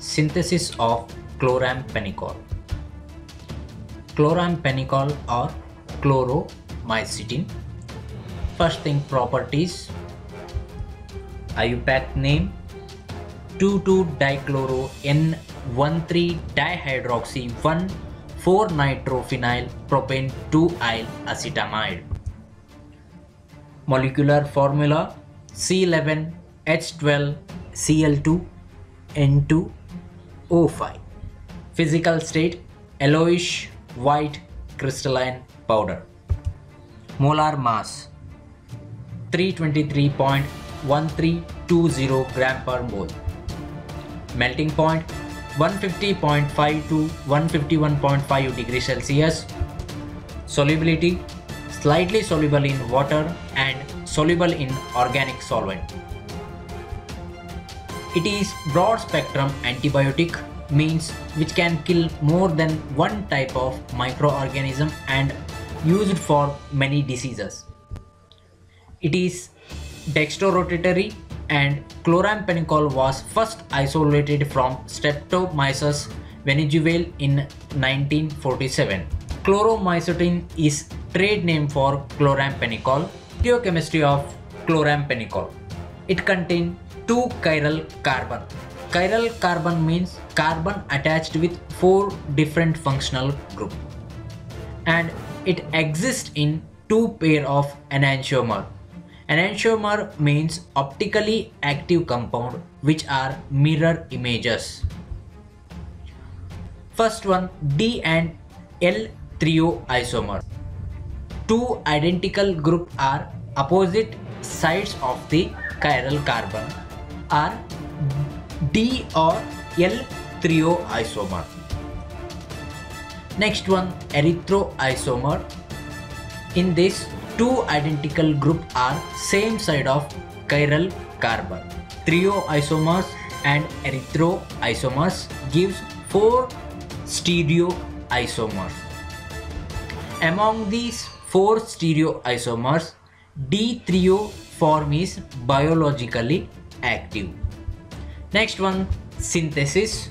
Synthesis of chloramphenicol. Chloramphenicol or chloromycetin. First thing, properties. IUPAC name 2,2-dichloro N13-dihydroxy 1,4-nitrophenyl propane 2-yle acetamide. Molecular formula C11H12Cl2N2O5. Physical state yellowish white crystalline powder. Molar mass 323.1320 gram per mole. Melting point 150.5 to 151.5 degrees Celsius. Solubility slightly soluble in water and soluble in organic solvent. It is broad spectrum antibiotic, means which can kill more than one type of microorganism and used for many diseases. It is dextrorotatory, and chloramphenicol was first isolated from Streptomyces venezuelae in 1947. Chloromycetin is trade name for chloramphenicol. Stereochemistry of chloramphenicol. It contains 2 chiral carbon. Chiral carbon means carbon attached with 4 different functional groups, and it exists in 2 pair of enantiomer. Enantiomer means optically active compound which are mirror images. First one, D and L trio isomer. 2 identical groups are opposite sides of the chiral carbon are D or L trio isomer. Next one, erythro isomer. In this, 2 identical groups are same side of chiral carbon. Trio isomers and erythro isomers gives 4 stereo isomers. Among these 4 stereo isomers, D trio form is biologically active. Next one, synthesis.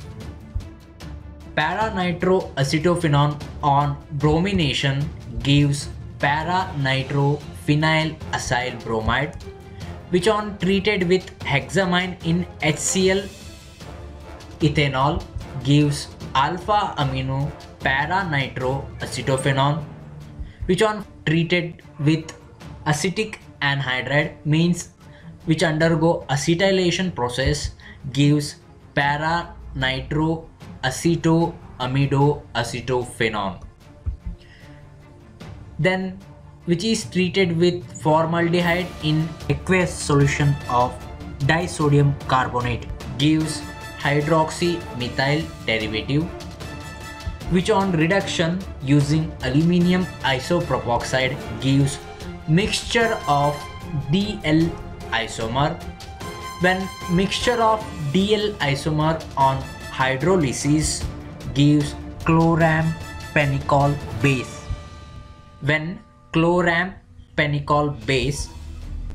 Para-nitroacetophenone on bromination gives para-nitrophenyl acyl bromide, which on treated with hexamine in HCl ethanol gives alpha amino para-nitroacetophenone, which on treated with acetic anhydride, means which undergo acetylation process, gives para-nitroacetoamidoacetophenone. Then which is treated with formaldehyde in aqueous solution of disodium carbonate gives hydroxymethyl derivative, which on reduction using aluminium isopropoxide gives mixture of DL isomer. When mixture of DL isomer on hydrolysis gives chloramphenicol base. When chloramphenicol base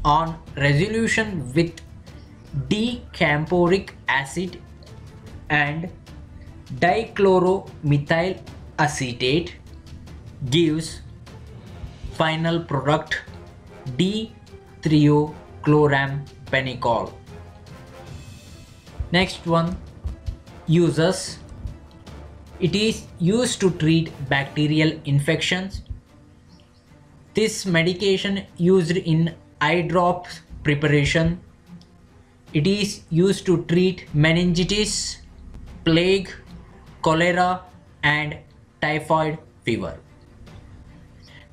on resolution with D-camporic acid and dichloromethyl acetate gives final product D-threochloramphenicol. Next one, uses. It is used to treat bacterial infections. This medication used in eye drops preparation. It is used to treat meningitis, plague, cholera and typhoid fever.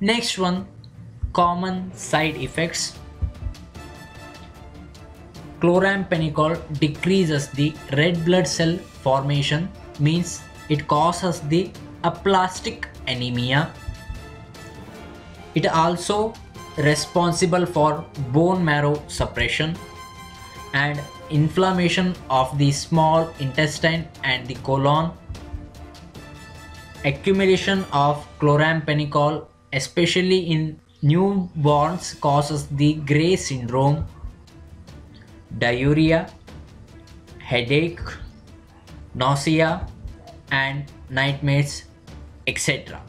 Next one, common side effects. Chloramphenicol decreases the red blood cell formation, means it causes the aplastic anemia. It also responsible for bone marrow suppression and inflammation of the small intestine and the colon. Accumulation of chloramphenicol, especially in newborns, causes the Gray syndrome, diarrhea, headache, nausea, and nightmares, etc.